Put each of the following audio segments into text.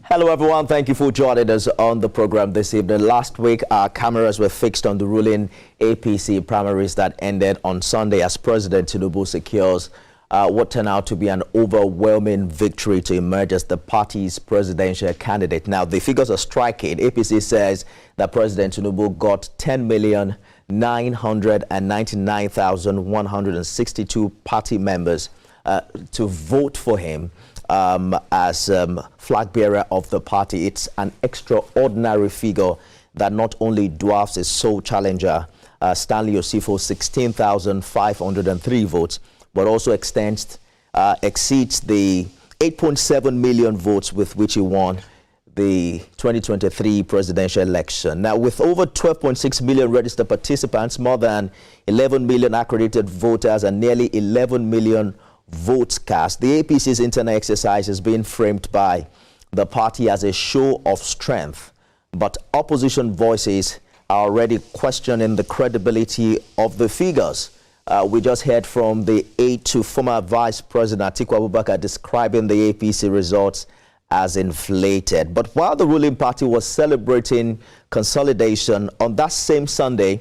Hello everyone, thank you for joining us on the program this evening. Last week, our cameras were fixed on the ruling APC primaries that ended on Sunday as President Tinubu secures what turned out to be an overwhelming victory to emerge as the party's presidential candidate. Now, the figures are striking. APC says that President Tinubu got 10,999,162 party members to vote for him as flag bearer of the party. It's an extraordinary figure that not only dwarfs his sole challenger, Stanley Osifo's 16,503 votes, but also exceeds the 8.7 million votes with which he won the 2023 presidential election. Now, with over 12.6 million registered participants, more than 11 million accredited voters, and nearly 11 million votes cast, the APC's internal exercise is being framed by the party as a show of strength, but opposition voices are already questioning the credibility of the figures. We just heard from the aide to former Vice President Atiku Abubakar describing the APC results as inflated. But while the ruling party was celebrating consolidation, on that same Sunday,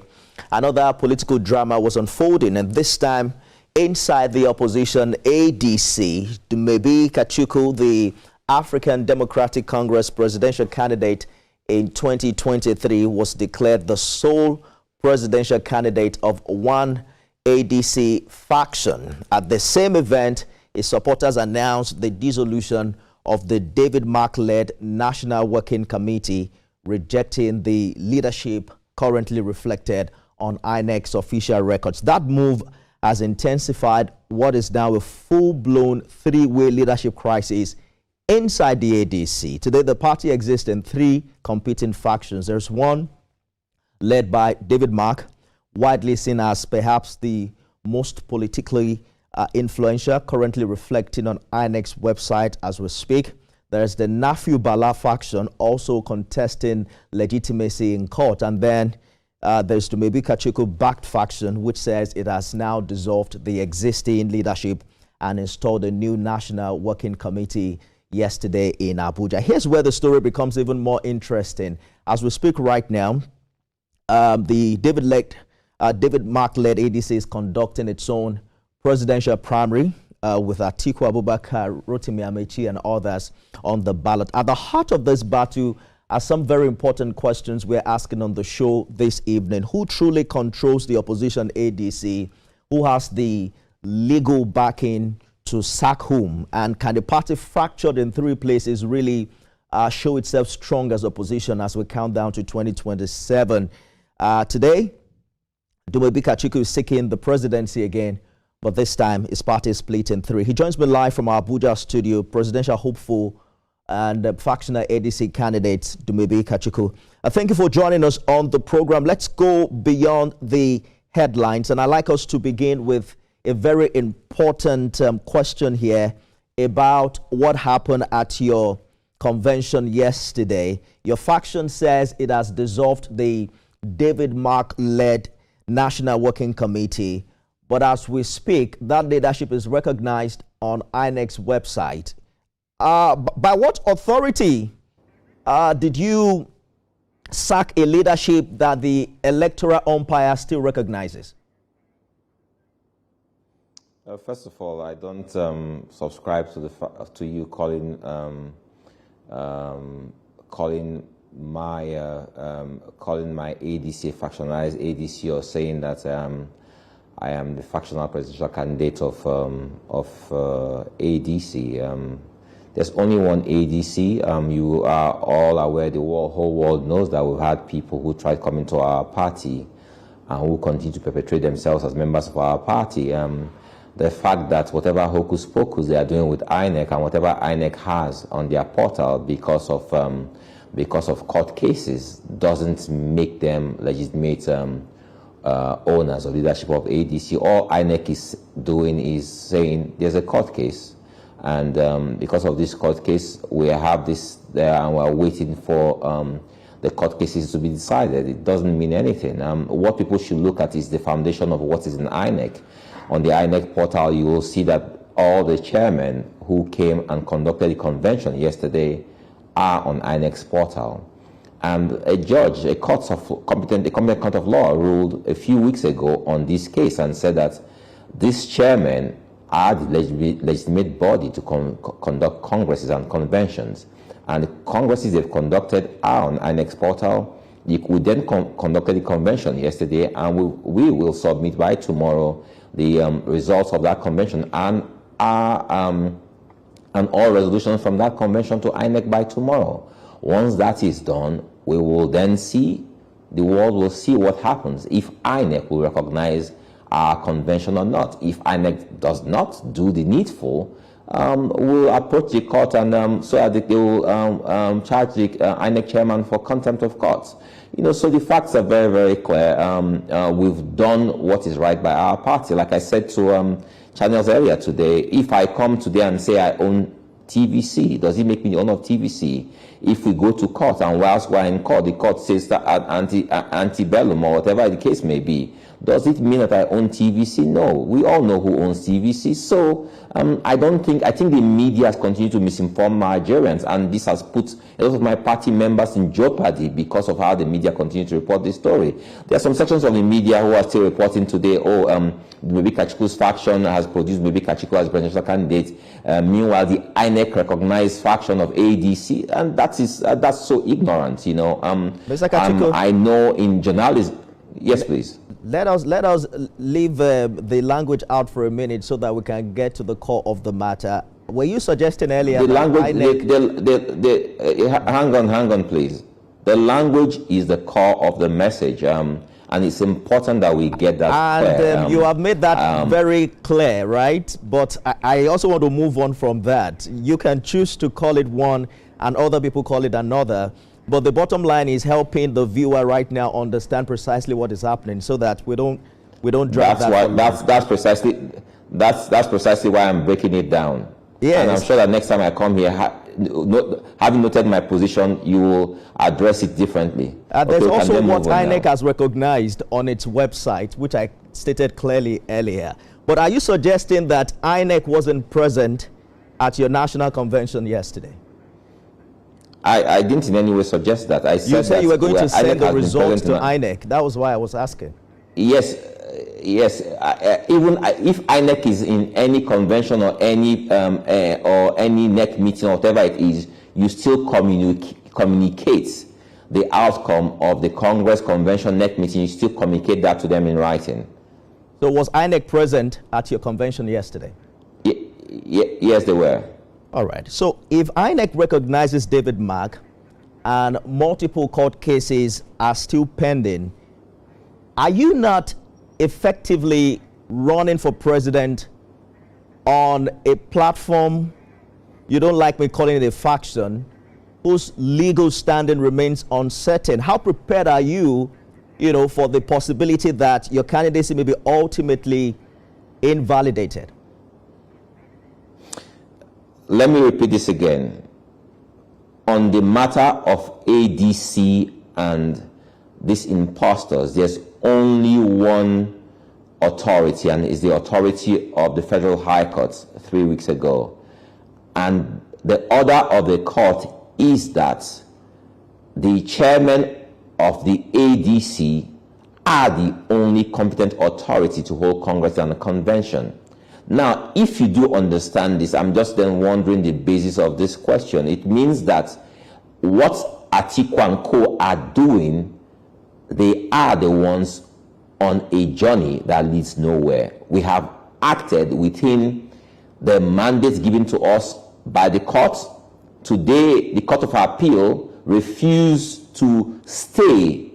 another political drama was unfolding, and this time inside the opposition ADC. Dumebi Kachikwu, the African Democratic Congress presidential candidate in 2023, was declared the sole presidential candidate of one ADC faction. At the same event, his supporters announced the dissolution of the David Mark-led National Working Committee, rejecting the leadership currently reflected on INEC's official records. That move has intensified what is now a full-blown three-way leadership crisis inside the ADC. Today, the party exists in three competing factions. There's one led by David Mark, widely seen as perhaps the most politically influential, currently reflecting on INEC's website as we speak. There's the Nafiu Bala faction, also contesting legitimacy in court. And then there's the Dumebi Kachikwu-backed faction, which says it has now dissolved the existing leadership and installed a new National Working Committee yesterday in Abuja. Here's where the story becomes even more interesting. As we speak right now, the David Mark-led ADC is conducting its own presidential primary with Atiku Abubakar, Rotimi Amechi, and others on the ballot. At the heart of this battle are some very important questions we're asking on the show this evening. Who truly controls the opposition ADC? Who has the legal backing to sack whom? And can the party fractured in three places really show itself strong as opposition as we count down to 2027? Today, Dumebi Kachikwu is seeking the presidency again, but this time his party is split in three. He joins me live from our Abuja studio, presidential hopeful and factional ADC candidate Dumebi Kachikwu. Thank you for joining us on the program. Let's go beyond the headlines, and I'd like us to begin with a very important question here about what happened at your convention yesterday. Your faction says it has dissolved the David Mark-led National Working Committee, but as we speak, that leadership is recognized on INEC's website. By what authority did you sack a leadership that the electoral umpire still recognizes? First of all, I don't subscribe to you calling my ADC factionalized ADC, or saying that I am the factional presidential candidate of ADC. There's only one ADC. You are all aware, the whole world knows that we've had people who tried coming to our party and who continue to perpetrate themselves as members of our party. The fact that whatever hocus pocus they are doing with INEC and whatever INEC has on their portal because of court cases doesn't make them legitimate owners of leadership of ADC. All INEC is doing is saying there's a court case, and because of this court case, we have this there and we're waiting for the court cases to be decided. It doesn't mean anything. What people should look at is the foundation of what is in INEC. On the INEC portal, you will see that all the chairmen who came and conducted the convention yesterday are on INEC's portal. And a judge, a competent court of law, ruled a few weeks ago on this case and said that these chairmen are the legitimate body to conduct congresses and conventions. And the congresses they've conducted are on INEC's portal. We then conducted the convention yesterday, and we will submit by tomorrow the results of that convention and all resolutions from that convention to INEC by tomorrow. Once that is done, we will then see, the world will see what happens if INEC will recognize our convention or not. If INEC does not do the needful, we'll approach the court and so that they will charge the INEC chairman for contempt of court. You know, so the facts are very, very clear. We've done what is right by our party. Like I said to channels earlier today, if I come today and say I own TVC, does it make me the owner of TVC? If we go to court and whilst we're in court, the court says that antebellum or whatever the case may be, does it mean that I own TVC? No. We all know who owns TVC. So I think the media has continued to misinform Nigerians, and this has put a lot of my party members in jeopardy because of how the media continue to report this story. There are some sections of the media who are still reporting today, Dumebi Kachikwu's faction has produced Dumebi Kachikwu as presidential candidate. Meanwhile, the INEC recognized faction of ADC, and that's so ignorant, you know. Mr. Kachikwu, I know in journalism. Yes, please. Let us leave the language out for a minute so that we can get to the core of the matter. Were you suggesting earlier the that language? Hang on, please. The language is the core of the message, and it's important that we get that clear. And you have made that very clear, right? But I also want to move on from that. You can choose to call it one, and other people call it another. But the bottom line is helping the viewer right now understand precisely what is happening, so that we don't drag that's precisely why I'm breaking it down. Yes. And I'm sure that next time I come here, having noted my position, you will address it differently. There's also what INEC has recognized on its website, which I stated clearly earlier. But are you suggesting that INEC wasn't present at your national convention yesterday? I didn't in any way suggest that. I said you said you were going to send the results to INEC. That was why I was asking. Yes. Even if INEC is in any convention or any NEC meeting or whatever it is, you still communicate the outcome of the Congress convention NEC meeting. You still communicate that to them in writing. So was INEC present at your convention yesterday? Yes, they were. All right. So if INEC recognizes David Mark and multiple court cases are still pending, are you not effectively running for president on a platform, you don't like me calling it a faction, whose legal standing remains uncertain? How prepared are you, for the possibility that your candidacy may be ultimately invalidated? Let me repeat this again. On the matter of ADC and these imposters, there's only one authority, and it's the authority of the Federal High Court 3 weeks ago. And the order of the court is that the chairman of the ADC are the only competent authority to hold Congress and the convention. Now, if you do understand this, I'm just then wondering the basis of this question. It means that what Atiku and Co are doing, they are the ones on a journey that leads nowhere. We have acted within the mandate given to us by the court. Today, the Court of Appeal refused to stay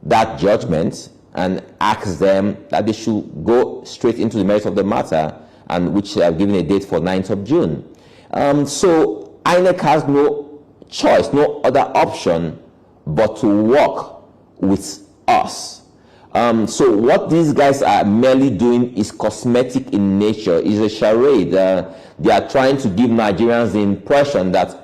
that judgment and ask them that they should go straight into the merits of the matter, and which they have given a date for 9th of June. So INEC has no choice, no other option but to work with us. So what these guys are merely doing is cosmetic in nature, is a charade. They are trying to give Nigerians the impression that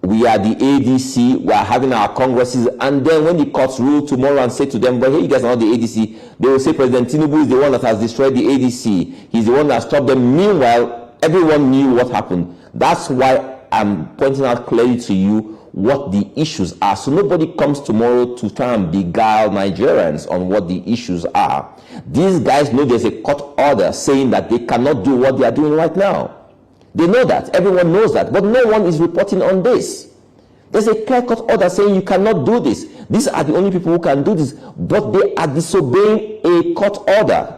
we are the ADC, we are having our congresses, and then when the courts rule tomorrow and say to them, but hey, you guys are not the ADC, they will say President Tinubu is the one that has destroyed the ADC. He's the one that stopped them. Meanwhile, everyone knew what happened. That's why I'm pointing out clearly to you what the issues are. So nobody comes tomorrow to try and beguile Nigerians on what the issues are. These guys know there's a court order saying that they cannot do what they are doing right now. They know that. Everyone knows that. But no one is reporting on this. There's a clear-cut order saying you cannot do this. These are the only people who can do this. But they are disobeying a court order.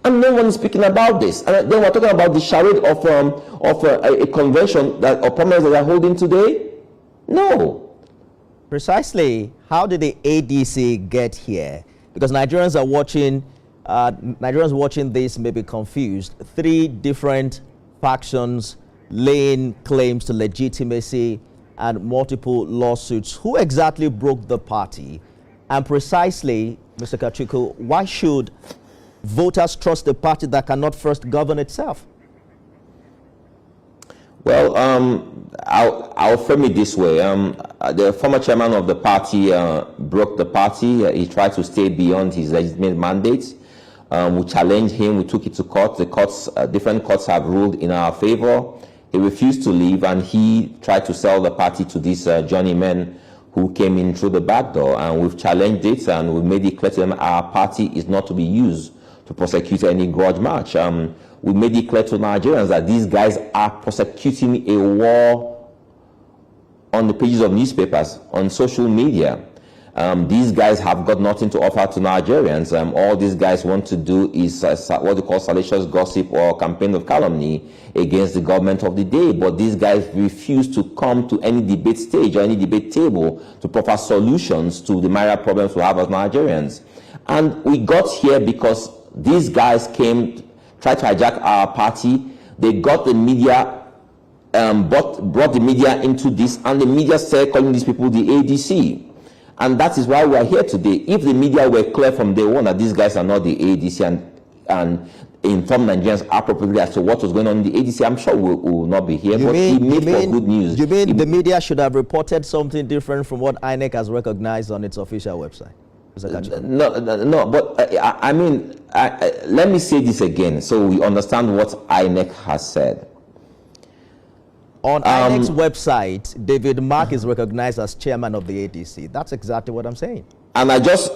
And no one is speaking about this. And then we're talking about the charade of a convention that or promise that they're holding today. No. Precisely, how did the ADC get here? Because Nigerians are watching. Nigerians watching this may be confused. 3 different factions laying claims to legitimacy and multiple lawsuits. Who exactly broke the party? And precisely, Mr. Kachikwu, why should voters trust a party that cannot first govern itself? Well, I'll frame it this way. The former chairman of the party broke the party. He tried to stay beyond his legitimate mandate. We challenged him. We took it to court. The courts, different courts have ruled in our favor. He refused to leave, and he tried to sell the party to these journeymen who came in through the back door. And we've challenged it, and we've made it clear to them our party is not to be used to prosecute any grudge match. We made it clear to Nigerians that these guys are prosecuting a war on the pages of newspapers, on social media. These guys have got nothing to offer to Nigerians. All these guys want to do is what they call salacious gossip or campaign of calumny against the government of the day. But these guys refuse to come to any debate stage or any debate table to proffer solutions to the myriad problems we have as Nigerians. And we got here because these guys came, tried to hijack our party. They got the media, brought the media into this, and the media started calling these people the ADC. And that is why we are here today. If the media were clear from day one that these guys are not the ADC and inform Nigerians appropriately as to what was going on in the ADC, I'm sure we will not be here. But it made for good news. You mean the media should have reported something different from what INEC has recognized on its official website? No, but I mean, let me say this again so we understand what INEC has said. On INEC's website, David Mark is recognized as chairman of the ADC. That's exactly what I'm saying. And I just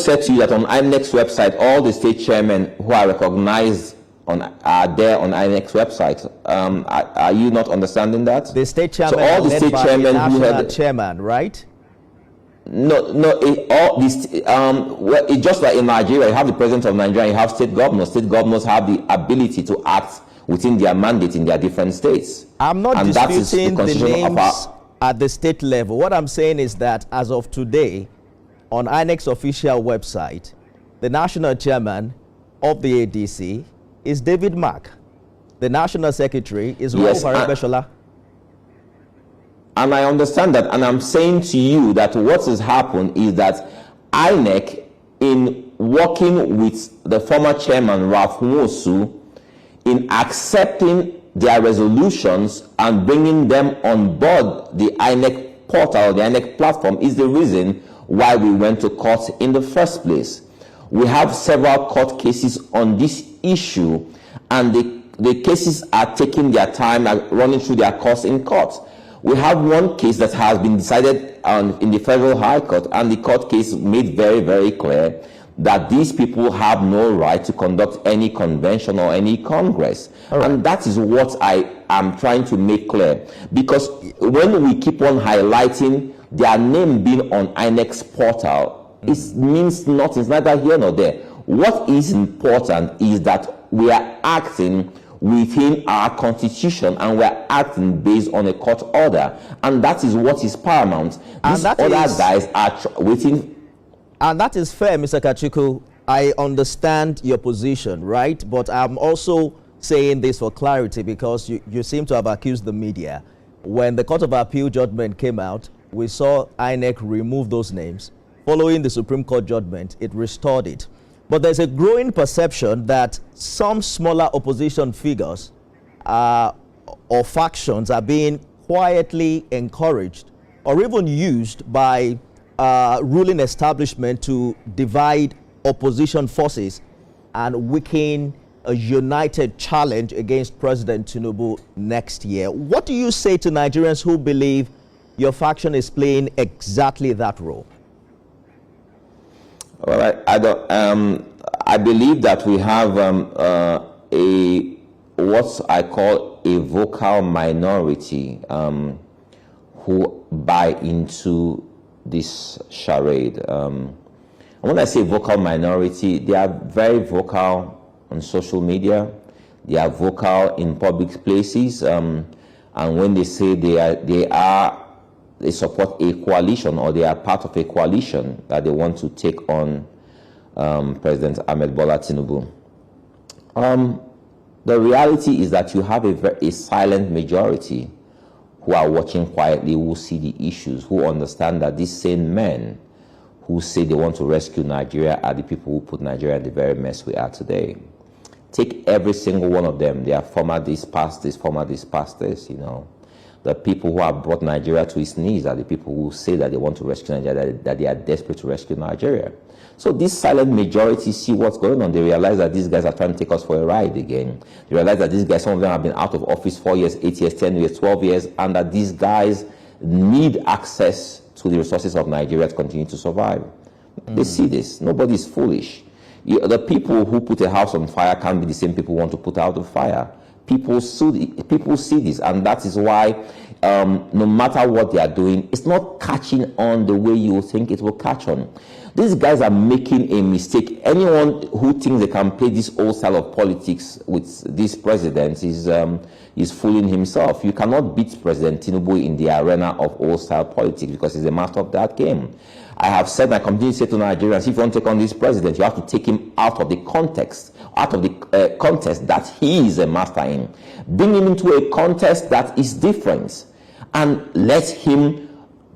said to you that on INEC's website, all the state chairmen who are recognized are there on INEC's website. Are you not understanding that? The state chairman, so all the state chairmen who had chairman, right? No. It's just like in Nigeria, you have the president of Nigeria, you have state governors. State governors have the ability to act within their mandate in their different states. I'm not disputing the names at the state level. What I'm saying is that as of today, on INEC's official website, the national chairman of the ADC is David Mark. The national secretary is Rauf Beshola. And I understand that, and I'm saying to you that what has happened is that INEC, in working with the former chairman, Ralph Nwosu, in accepting their resolutions and bringing them on board the INEC portal, the INEC platform, is the reason why we went to court in the first place. We have several court cases on this issue, and the cases are taking their time, are running through their course in court. We have one case that has been decided in the Federal High Court, and the court case made very, very clear that these people have no right to conduct any convention or any congress. Right. And that is what I am trying to make clear. Because when we keep on highlighting their name being on INEC's portal, it means nothing. It's neither here nor there. What is important is that we are acting within our constitution, and we're acting based on a court order. And that is what is paramount. These other guys are waiting. And that is fair, Mr. Kachikwu. I understand your position, right? But I'm also saying this for clarity, because you seem to have accused the media. When the Court of Appeal judgment came out, we saw INEC remove those names. Following the Supreme Court judgment, it restored it. But there's a growing perception that some smaller opposition figures or factions are being quietly encouraged or even used by ruling establishment to divide opposition forces and weaken a united challenge against President Tinubu next year. What do you say to Nigerians who believe your faction is playing exactly that role? Well, I don't. I believe that we have a what I call a vocal minority who buy into this charade. And when I say vocal minority, they are very vocal on social media. They are vocal in public places, and when they say they support a coalition, or they are part of a coalition that they want to take on President Ahmed Bola Tinubu. The reality is that you have a silent majority who are watching quietly, who see the issues, who understand that these same men who say they want to rescue Nigeria are the people who put Nigeria in the very mess we are today. Take every single one of them. They are former this, past this, former this, past this, you know. The people who have brought Nigeria to its knees are the people who say that they want to rescue Nigeria, that they are desperate to rescue Nigeria. So this silent majority see what's going on. They realize that these guys are trying to take us for a ride again. They realize that these guys, some of them have been out of office 4 years, 8 years, 10 years, 12 years, and that these guys need access to the resources of Nigeria to continue to survive. They see this. Nobody is foolish. The people who put a house on fire can't be the same people who want to put out the fire. People see this, and that is why no matter what they are doing, it's not catching on the way you think it will catch on. These guys are making a mistake. Anyone who thinks they can play this old style of politics with this president is fooling himself. You cannot beat President Tinubu in the arena of old style politics because he's the master of that game. I have said, and I continue to say to Nigerians, if you want to take on this president, you have to take him out of the context, out of the contest that he is a master in. Bring him into a contest that is different and let him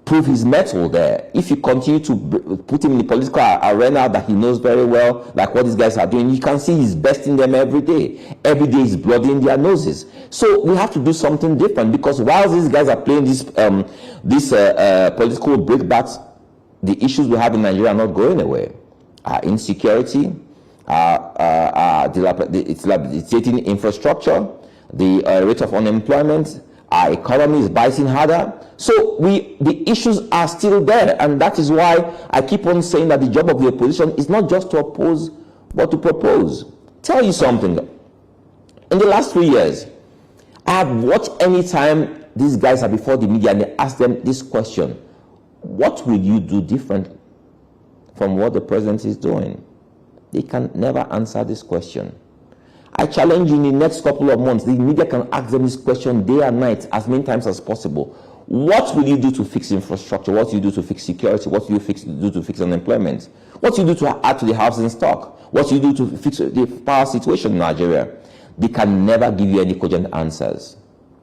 prove his mettle there. If you continue to put him in the political arena that he knows very well, like what these guys are doing, you can see he's besting them every day. Every day he's bloody in their noses. So we have to do something different, because while these guys are playing this political breakbacks, the issues we have in Nigeria are not going away. Insecurity, dilapidating infrastructure, the rate of unemployment, our economy is biting harder. So the issues are still there, and that is why I keep on saying that the job of the opposition is not just to oppose, but to propose. Tell you something. In the last 3 years, I have watched any time these guys are before the media and they ask them this question: what will you do different from what the president is doing? They can never answer this question. I challenge you, in the next couple of months, the media can ask them this question day and night, as many times as possible. What will you do to fix infrastructure? What will you do to fix security? What will you do to fix unemployment? What will you do to add to the housing stock? What will you do to fix the power situation in Nigeria? They can never give you any cogent answers.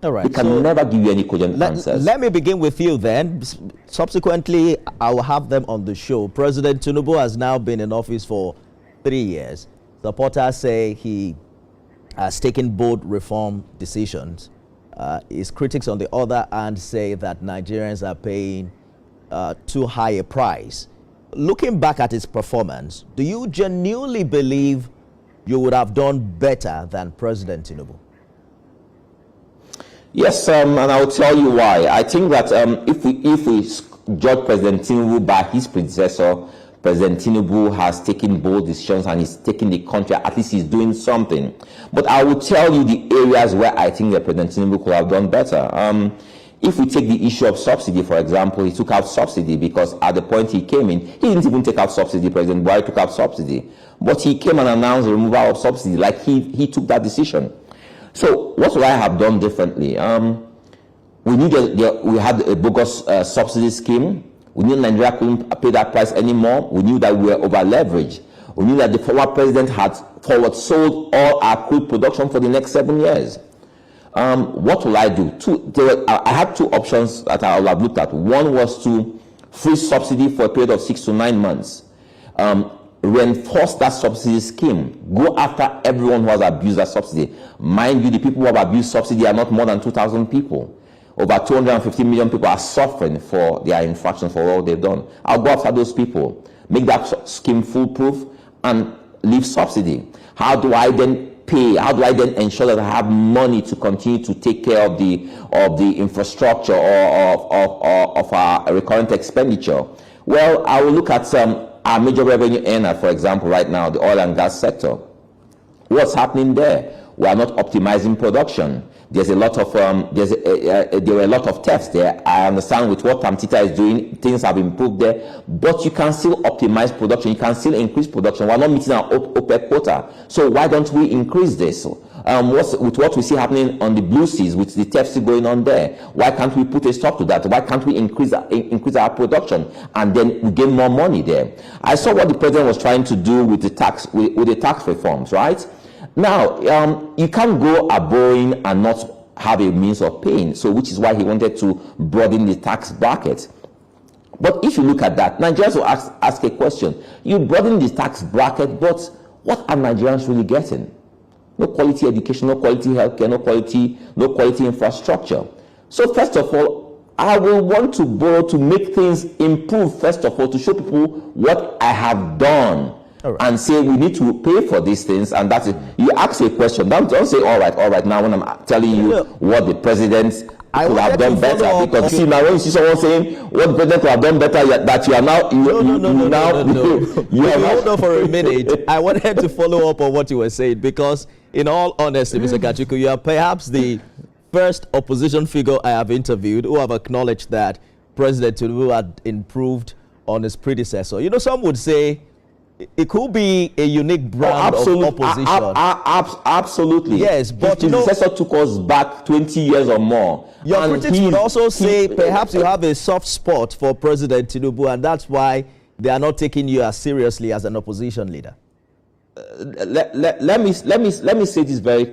All right. They can never give you any cogent answers. Let me begin with you then. Subsequently, I will have them on the show. President Tinubu has now been in office for 3 years. Supporters say he has taken bold reform decisions. His critics, on the other hand, say that Nigerians are paying too high a price. Looking back at his performance, do you genuinely believe you would have done better than President Tinubu? Yes, and I will tell you why. I think that if we judge President Tinubu by his predecessor, President Tinubu has taken bold decisions and he's taking the country, at least he's doing something. But I will tell you the areas where I think that President Tinubu could have done better. If we take the issue of subsidy, for example, he took out subsidy because at the point he came in, he didn't even take out subsidy. President Buhari took out subsidy. But he came and announced the removal of subsidy, like he took that decision. So what would I have done differently? We had a bogus subsidy scheme. We knew Nigeria couldn't pay that price anymore. We knew that we were over-leveraged. We knew that the former president had forward-sold all our crude production for the next 7 years. What will I do? I had two options that I will have looked at. One was to freeze subsidy for a period of 6 to 9 months. Reinforce that subsidy scheme. Go after everyone who has abused that subsidy. Mind you, the people who have abused subsidy are not more than 2,000 people. Over 250 million people are suffering for their infractions, for all they've done. I'll go after those people, make that scheme foolproof, and leave subsidy. How do I then pay? How do I then ensure that I have money to continue to take care of the infrastructure or of our recurrent expenditure? Well, I will look at our major revenue earner, for example, right now, the oil and gas sector. What's happening there? We are not optimizing production. There's a lot of there were a lot of thefts there. I understand with what Tamtita is doing, things have improved there, but you can still optimize production. You can still increase production. We're not meeting our OPEC quota, so why don't we increase this? With what we see happening on the Blue Seas, with the thefts going on there, why can't we put a stop to that? Why can't we increase our production and then we gain more money there? I saw what the president was trying to do with the tax reforms, right? Now, you can't go a-borrowing and not have a means of paying, so which is why he wanted to broaden the tax bracket. But if you look at that, Nigerians will ask a question. You broaden the tax bracket, but what are Nigerians really getting? No quality education, no quality healthcare, no quality infrastructure. So first of all, I will want to borrow to make things improve, first of all, to show people what I have done. Right. And say we need to pay for these things, and that's it. You ask a question. Don't say all right. Now when I'm telling you what the president could have done better, because see now when you see someone saying what the president could have done better, that you are now Hold on for a minute. I wanted to follow up on what you were saying, because in all honesty, Mr. Kachikwu, you are perhaps the first opposition figure I have interviewed who have acknowledged that President Tinubu had improved on his predecessor. You know, some would say it could be a unique brand of opposition. Absolutely. Yes, but his predecessor took us back 20 years or more. Your critics would also say perhaps you have a soft spot for President Tinubu, and that's why they are not taking you as seriously as an opposition leader. Let me say this very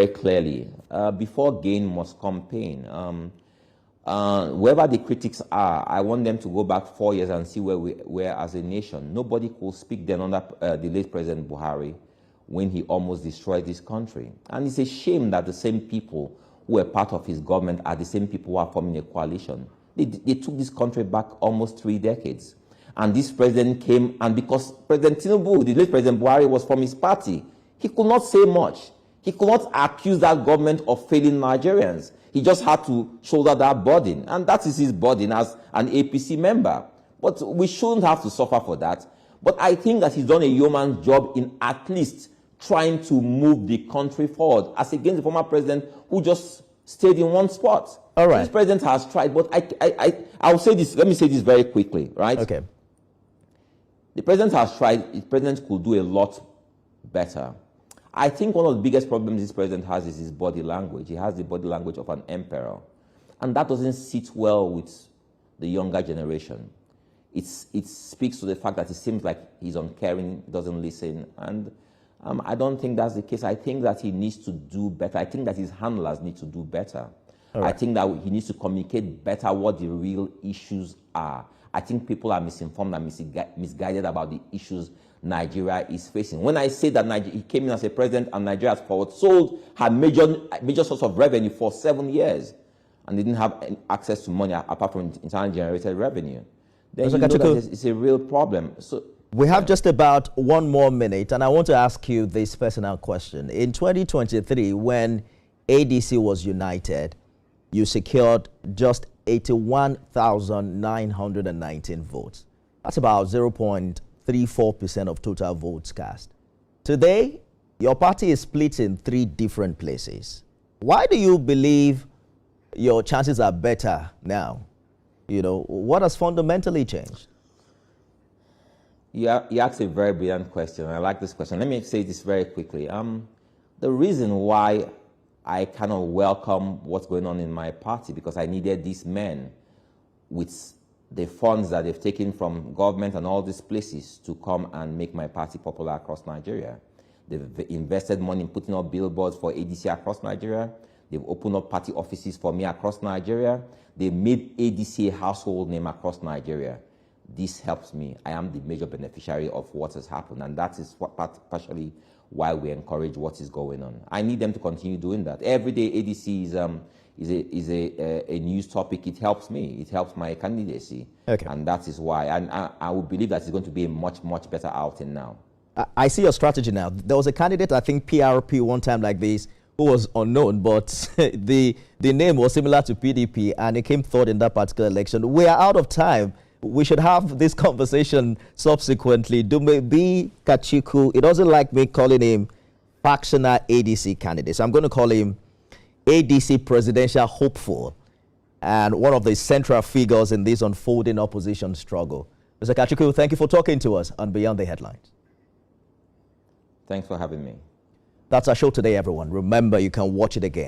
clearly. Before gain must come pain. Wherever the critics are, I want them to go back 4 years and see where we were as a nation. Nobody could speak then under the late President Buhari when he almost destroyed this country. And it's a shame that the same people who were part of his government are the same people who are forming a coalition. They took this country back almost 3 decades. And this president came, and because President Tinubu, the late President Buhari, was from his party, he could not say much. He could not accuse that government of failing Nigerians. He just had to shoulder that burden, and that is his burden as an APC member. But we shouldn't have to suffer for that. But I think that he's done a yeoman's job in at least trying to move the country forward, as against the former president who just stayed in one spot. All right. This president has tried, but I'll say this. Let me say this very quickly, right? Okay. The president has tried. The president could do a lot better. I think one of the biggest problems this president has is his body language. He has the body language of an emperor. And that doesn't sit well with the younger generation. It speaks to the fact that it seems like he's uncaring, doesn't listen. And I don't think that's the case. I think that he needs to do better. I think that his handlers need to do better. Right. I think that he needs to communicate better what the real issues are. I think people are misinformed and misguided about the issues Nigeria is facing. When I say that he came in as a president and Nigeria has forward sold her major source of revenue for 7 years, and they didn't have any access to money apart from internally generated revenue, then you know that it's a real problem. So we have just about 1 more minute, and I want to ask you this personal question. In 2023, when ADC was united, you secured just 81,919 votes. That's about 0.34% of total votes cast. Today, your party is split in 3 different places. Why do you believe your chances are better now? You know, what has fundamentally changed? You asked a very brilliant question. I like this question. Let me say this very quickly. The reason why I kind of welcome what's going on in my party, because I needed these men with the funds that they've taken from government and all these places to come and make my party popular across Nigeria. They've invested money in putting up billboards for ADC across Nigeria. They've opened up party offices for me across Nigeria. They made ADC a household name across Nigeria. This helps me. I am the major beneficiary of what has happened, and that is partially why we encourage what is going on. I need them to continue doing that. Every day ADC is a news topic. It helps me. It helps my candidacy. Okay. And that is why. And I would believe that it's going to be a much, much better outing now. I see your strategy now. There was a candidate, I think PRP one time like this, who was unknown, but the name was similar to PDP, and he came third in that particular election. We are out of time. We should have this conversation subsequently. Dumebi Kachikwu, it doesn't like me calling him factional ADC candidate. So I'm going to call him ADC presidential hopeful and one of the central figures in this unfolding opposition struggle. Mr. Kachikwu, thank you for talking to us on Beyond the Headlines. Thanks for having me. That's our show today, everyone. Remember, you can watch it again